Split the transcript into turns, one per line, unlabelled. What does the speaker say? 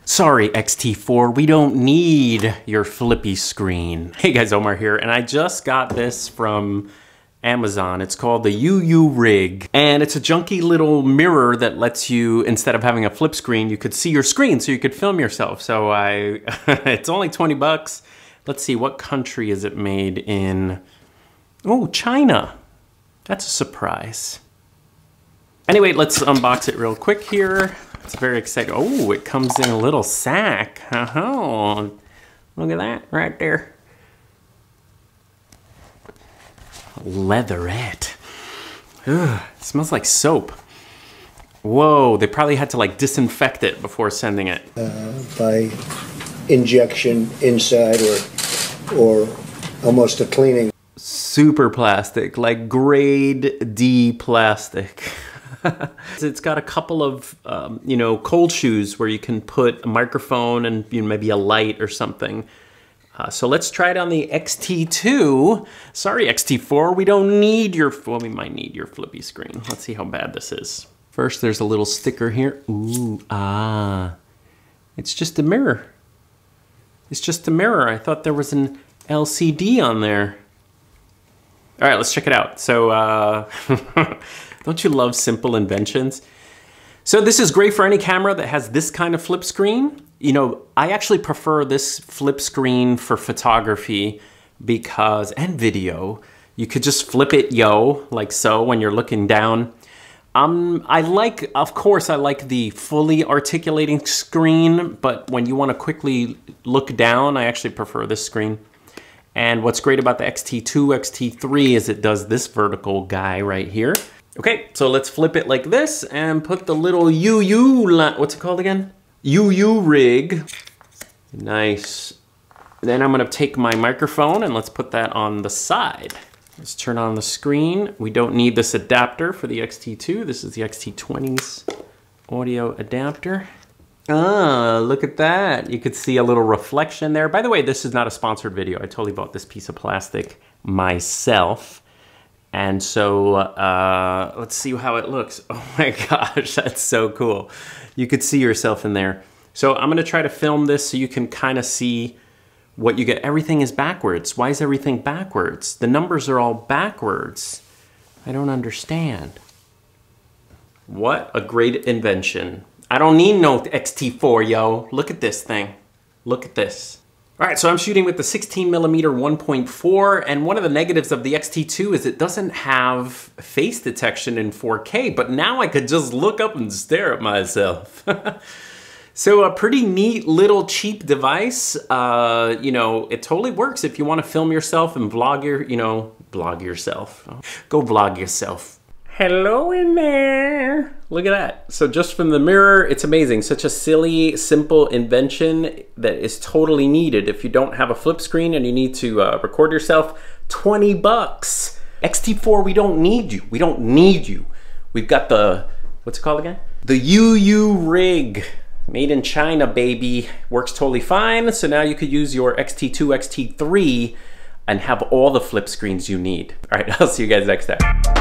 Sorry, XT4, we don't need your flippy screen. Hey guys, Omar here, and I just got this from Amazon. It's called the UU Rig, and it's a junky little mirror that lets you, instead of having a flip screen, you could see your screen so you could film yourself. So it's only 20 bucks. Let's see, what country is it made in? Oh, China. That's a surprise. Anyway, let's unbox it real quick here. It's very exciting. Oh, it comes in a little sack. Oh, look at that right there. Leatherette. Ugh, it smells like soap. Whoa, they probably had to like disinfect it before sending it.
By injection inside or almost a cleaning.
Super plastic, like grade D plastic. It's got a couple of, cold shoes where you can put a microphone and maybe a light or something. So let's try it on the XT2. Sorry, XT4, we don't need your, well, we might need your flippy screen. Let's see how bad this is. First, there's a little sticker here. Ooh, it's just a mirror. It's just a mirror. I thought there was an LCD on there. All right, let's check it out. So, don't you love simple inventions? So this is great for any camera that has this kind of flip screen. You know, I actually prefer this flip screen for photography because, and video, you could just flip it, like so when you're looking down. Of course, I like the fully articulating screen, but when you want to quickly look down, I actually prefer this screen. And what's great about the XT2, XT3 is it does this vertical guy right here. Okay, so let's flip it like this and put the little what's it called again? UU Rig. Nice. Then I'm gonna take my microphone and let's put that on the side. Let's turn on the screen. We don't need this adapter for the XT2. This is the XT20's audio adapter. Ah, look at that. You could see a little reflection there. By the way, this is not a sponsored video. I totally bought this piece of plastic myself. And so let's see how it looks. Oh my gosh, that's so cool. You could see yourself in there. So I'm gonna try to film this so you can kind of see what you get. Everything is backwards. Why is everything backwards? The numbers are all backwards. I don't understand. What a great invention. I don't need no XT4, yo. Look at this thing. Look at this. All right, so I'm shooting with the 16mm 1.4, and one of the negatives of the XT2 is it doesn't have face detection in 4K, but now I could just look up and stare at myself. So a pretty neat little cheap device. It totally works if you want to film yourself and vlog vlog yourself. Go vlog yourself. Hello in there. Look at that. So just from the mirror, it's amazing. Such a silly, simple invention that is totally needed if you don't have a flip screen and you need to record yourself. 20 bucks. XT4, we don't need you. We don't need you. We've got the, what's it called again? The UU Rig. Made in China, baby. Works totally fine. So now you could use your XT2, XT3 and have all the flip screens you need. All right, I'll see you guys next time.